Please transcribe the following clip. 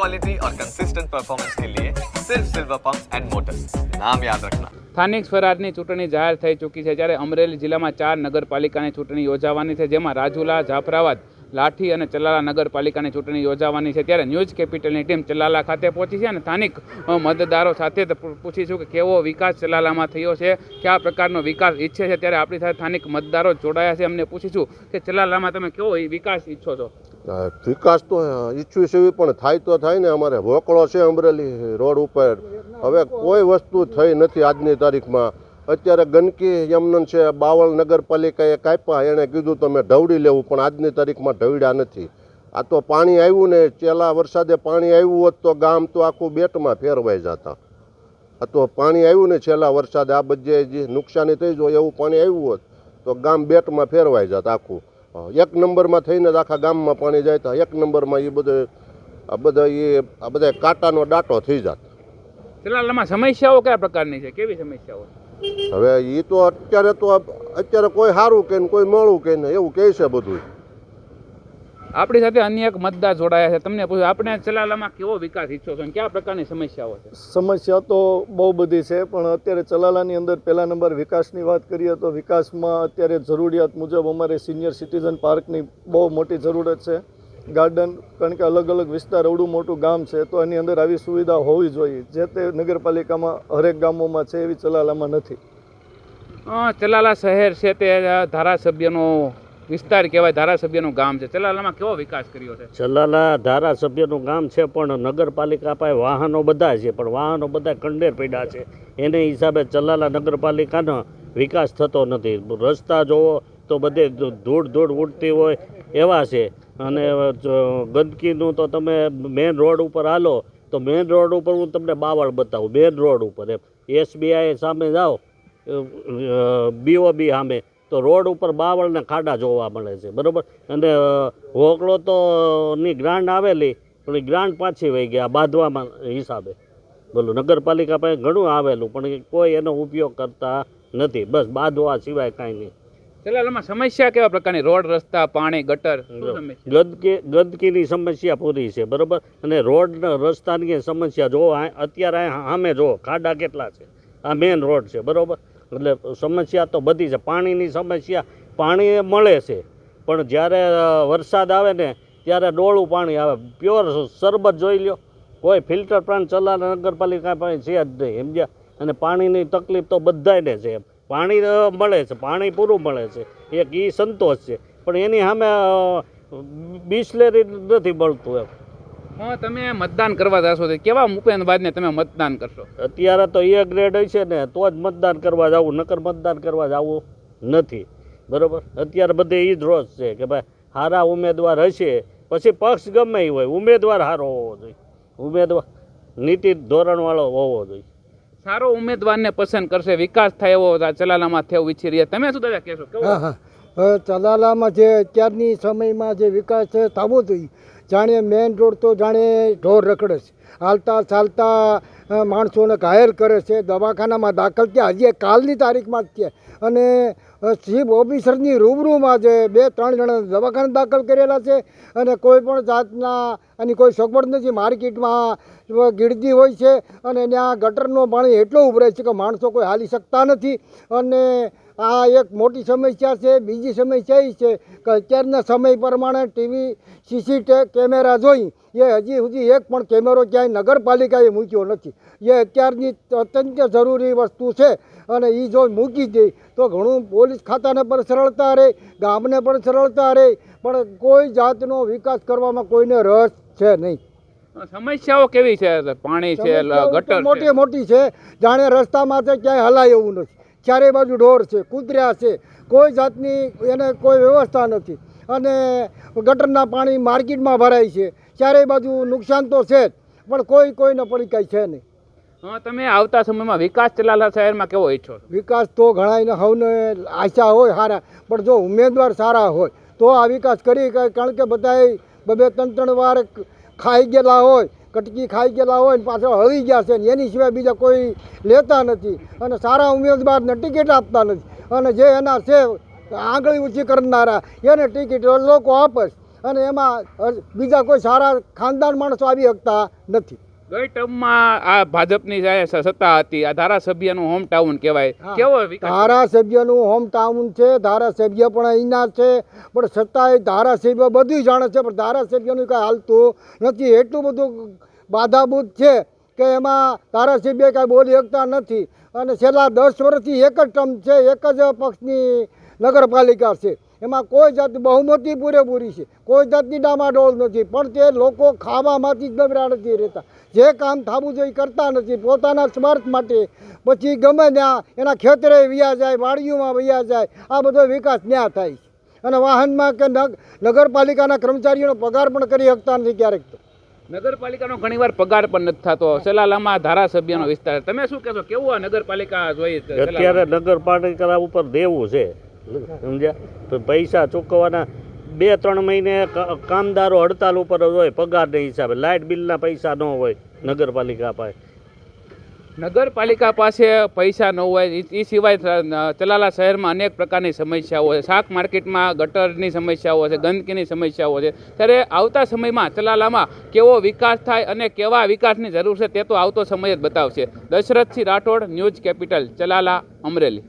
Quality और consistent performance के लिए सिर्फ सिल्वर पंप्स एंड मोटर्स, नाम याद रखना। સ્થાનિક સ્વરાજની ચૂંટણી જાહેર થઈ ચૂકી છે, જ્યારે અમરેલી જિલ્લામાં 4 નગરપાલિકાની ચૂંટણી યોજાવાની છે, જેમાં રાજુલા, જાફરાબાદ, લાઠી અને ચલાલા નગરપાલિકાની ચૂંટણી યોજાવાની છે. ત્યારે ન્યૂઝ કેપિટલની ટીમ ચલાલા ખાતે પહોંચી છે અને સ્થાનિક મતદારો સાથે પૂછીશું કે કેવો વિકાસ ચલાલામાં થયો છે, કયા પ્રકારનો વિકાસ ઈચ્છે છે. ત્યારે આપણી સાથે સ્થાનિક મતદારો જોડાયા છે, અમને પૂછીશું કે ચલાલામાં તમે કેવો વિકાસ ઈચ્છો છો. વિકાસ તો ઈચ્છું છે, પણ થાય તો થાય ને. અમારે વોકળો છે અમરેલી રોડ ઉપર, હવે કોઈ વસ્તુ થઈ નથી આજની તારીખમાં. અત્યારે ગંદકી યમનન છે, બાવળ નગરપાલિકાએ કાપ્યા, એણે કીધું તમે ઢવડી લેવું, પણ આજની તારીખમાં ઢવડ્યા નથી. આ તો પાણી આવ્યું ને, છેલ્લા વરસાદે પાણી આવ્યું હોત તો ગામ તો આખું બેટમાં ફેરવાઈ જતા. આ તો પાણી આવ્યું ને છેલ્લા વરસાદે, આ બધે જે નુકસાની થઈ જાય એવું પાણી આવ્યું હોત તો ગામ બેટમાં ફેરવાઈ જતા આખું. એક નંબરમાં થઈને જ આખા ગામમાં પાણી જાય તો એક નંબરમાં આ બધા કાંટાનો દાંટો થઈ જાત. ચલાલામાં સમસ્યાઓ કયા પ્રકારની છે, કેવી સમસ્યાઓ? હવે એ તો અત્યારે કોઈ સારું કે કોઈ મોડું કે ને એવું કહે છે બધું. આપણી સાથે અન્ય એક મતદાર જોડાયા છે, તમને પૂછ્યું આપણે ચલાલામાં કેવો વિકાસ ઈચ્છો છો અને કયા પ્રકારની સમસ્યાઓ છે? સમસ્યા તો બહુ બધી છે, પણ અત્યારે ચલાલાની અંદર પહેલા નંબર વિકાસની વાત કરીએ તો વિકાસમાં અત્યારે જરૂરિયાત મુજબ અમારે સિનિયર સિટીઝન પાર્કની બહુ મોટી જરૂરત છે. ગાર્ડન, કારણ કે અલગ અલગ વિસ્તાર એવડું મોટું ગામ છે તો એની અંદર આવી સુવિધા હોવી જોઈએ, જે તે નગરપાલિકામાં હરેક ગામોમાં છે એવી ચલાલામાં નથી. ચલાલા શહેર છે તે ધારાસભ્યનો વિસ્તાર કહેવાય, ધારાસભ્યનું ગામ છે. ચલાલામાં કેવો વિકાસ કર્યો છે? ચલાલા ધારાસભ્યનું ગામ છે, પણ નગરપાલિકા પાસે વાહનો બધા છે, પણ વાહનો બધા કંડેર પડ્યા છે. એને હિસાબે ચલાલા નગરપાલિકાનો વિકાસ થતો નથી. રસ્તા જોવો તો બધે ધૂળ ઉડતી હોય એવા છે. અને ગંદકીનું તો તમે મેઇન રોડ ઉપર હાલો તો મેઇન રોડ ઉપર હું તમને બાવળ બતાવું. મેઇન રોડ ઉપર SBI સામે જાઓ, BOB સામે, તો રોડ ઉપર બાવળને ખાડા જોવા મળે છે, બરાબર. અને હોકળો તો ની ગ્રાન્ટ આવેલી, પણ એ ગ્રાન્ટ પાછી વહી ગયા બાંધવામાં હિસાબે. બોલો, નગરપાલિકા પાસે ઘણું આવેલું પણ કોઈ એનો ઉપયોગ કરતા નથી, બસ બાંધવા સિવાય કાંઈ નહીં. ચલાલામાં સમસ્યા કેવા પ્રકારની? રોડ, રસ્તા, પાણી, ગટર? ગંદકીની સમસ્યા પૂરી છે, બરાબર. અને રોડ રસ્તાની સમસ્યા જો અત્યારે સામે જો ખાડા કેટલા છે, આ મેઇન રોડ છે, બરાબર. એટલે સમસ્યા તો બધી છે. પાણીની સમસ્યા, પાણી મળે છે પણ જ્યારે વરસાદ આવે ને ત્યારે ડોળું પાણી આવે. પ્યોર શરબત જોઈ લ્યો, કોઈ ફિલ્ટર પ્લાન્ટ ચલાલા નગરપાલિકા પાસે છે જ નહીં, સમજ્યા. અને પાણીની તકલીફ તો બધાને છે. પાણી મળે છે, પાણી પૂરું મળે છે, એક એ સંતોષ છે, પણ એની સામે બિસ્લેરી નથી મળતું એમ. હા, તમે મતદાન કરવા જશો તો કેવા ઉમેદવારને તમે મતદાન કરશો? અત્યારે તો A ગ્રેડ હશે ને તો જ મતદાન કરવા જવું, નકર મતદાન કરવા જવું નથી, બરાબર. અત્યારે બધે એ જ રોજ છે કે ભાઈ સારા ઉમેદવાર હશે, પછી પક્ષ ગમે એ હોય, ઉમેદવાર સારો હોવો જોઈએ, ઉમેદવાર નીતિ ધોરણવાળો હોવો જોઈએ. સારો ઉમેદવારને પસંદ કરશે, વિકાસ થાય એવો ચલાલામાં થયો ઈચ્છી રહ્યા. તમે શું દાદા કહેશો? ચલાલામાં જે અત્યારની સમયમાં જે વિકાસ થવો જોઈએ, જાણે મેઇન રોડ તો જાણે ઢોર રખડે છે, હાલતા ચાલતા માણસોને ઘાયલ કરે છે, દવાખાનામાં દાખલ થયા હજી કાલની તારીખમાં જ છે. અને ચીફ ઓફિસરની રૂબરૂમાં જે 2-3 જણા દવાખાને દાખલ કરેલા છે, અને કોઈ પણ જાતના એની કોઈ સગવડ નથી. માર્કેટમાં ગીરદી હોય છે અને ત્યાં ગટરનું પાણી એટલું ઉભરાય છે કે માણસો કોઈ હાલી શકતા નથી. અને આ એક મોટી સમસ્યા છે. બીજી સમસ્યા એ છે કે અત્યારના સમય પ્રમાણે TV CCTV કેમેરા જોઈ, એ હજી સુધી એક પણ કેમેરો ક્યાંય નગરપાલિકાએ મૂક્યો નથી. એ અત્યારની અત્યંત જરૂરી વસ્તુ છે અને એ જો મૂકી દે તો ઘણું પોલીસ ખાતાને પણ સરળતા રહે, ગામને પણ સરળતા રહે, પણ કોઈ જાતનો વિકાસ કરવામાં કોઈને રસ છે નહીં. સમસ્યાઓ કેવી છે? પાણી છે, ગટર મોટી છે, જાણે રસ્તામાં તો ક્યાંય હલાય એવું નથી. ચારે બાજુ ઢોર છે, કૂતર્યા છે, કોઈ જાતની એને કોઈ વ્યવસ્થા નથી. અને ગટરના પાણી માર્કેટમાં ભરાય છે, ચારે બાજુ નુકસાન તો છે જ, પણ કોઈને પડી કાંઈ છે નહીં. તમે આવતા સમયમાં વિકાસ ચલાલા શહેરમાં કેવો ઈચ્છો? વિકાસ તો ઘણા સૌને આશા હોય સારા, પણ જો ઉમેદવાર સારા હોય તો આ વિકાસ કરી. કારણ કે બધાએ 2-3 વાર ખાઈ ગયેલા હોય, કટકી ખાઈ ગયેલા હોય ને પાછળ હળી ગયા છે, એની સિવાય બીજા કોઈ લેતા નથી. અને સારા ઉમેદવારને ટિકિટ આપતા નથી. અને જે એના છે આંગળી ઊંચી કરનારા એને ટિકિટ લોકો આપે. અને એમાં બીજા કોઈ સારા ખાનદાન માણસો આવી શકતા નથી. ગઈ ટર્મમાં આ ભાજપની જે સત્તા હતી, આ ધારાસભ્યનું હોમ ટાઉન કહેવાય, કેવો વિકાસ? ધારાસભ્યનું હોમ ટાઉન છે, ધારાસભ્ય પણ અહીંના છે, પણ છતાંય ધારાસભ્ય બધું જાણે છે, પણ ધારાસભ્યનું કાંઈ હાલતું નથી. એટલું બધું બાધાબૂત છે કે એમાં ધારાસભ્ય કાંઈ બોલી શકતા નથી. અને છેલ્લા 10 વર્ષથી એક જ ટર્મ છે, એક જ પક્ષની નગરપાલિકા છે. એમાં કોઈ જાતની બહુમતી પૂરેપૂરી છે, કોઈ જાતની ડામાડોળ નથી, પણ તે લોકો ખાવામાંથી જ નબળા નથી રહેતા. જે કામ થવું જોઈએ કરતા નથી, પોતાના સ્વાર્થ માટે પછી ગમે ત્યાં એના ખેતરે વયા જાય, વાડીઓમાં વયા જાય. આ બધો વિકાસ ન્યા થાય છે. અને વાહનમાં કે નગરપાલિકાના કર્મચારીઓનો પગાર પણ કરી શકતા નથી ક્યારેક તો. નગરપાલિકાનો ઘણીવાર પગાર પણ નથી થતો. સલાલામાં ધારાસભ્યનો વિસ્તાર, તમે શું કહેશો, કેવું આ નગરપાલિકા જોઈએ? અત્યારે નગરપાલિકા ઉપર દેવું છે, સમજ્યા? તો પૈસા ચૂકવવાના 2-3 મહિને કામદારો હડતાલ ઉપર જ હોય પગારના હિસાબે. લાઇટ બિલના પૈસા ન હોય નગરપાલિકા પાસે. નગરપાલિકા પાસે પૈસા ન હોય, એ સિવાય ચલાલા શહેરમાં અનેક પ્રકારની સમસ્યાઓ છે. શાક માર્કેટમાં ગટરની સમસ્યાઓ છે, ગંદકીની સમસ્યાઓ છે. ત્યારે આવતા સમયમાં ચલાલામાં કેવો વિકાસ થાય અને કેવા વિકાસની જરૂર છે તે તો આવતો સમય જ બતાવશે. Dashrathsinh Rathod, news capital, Chalala, Amreli.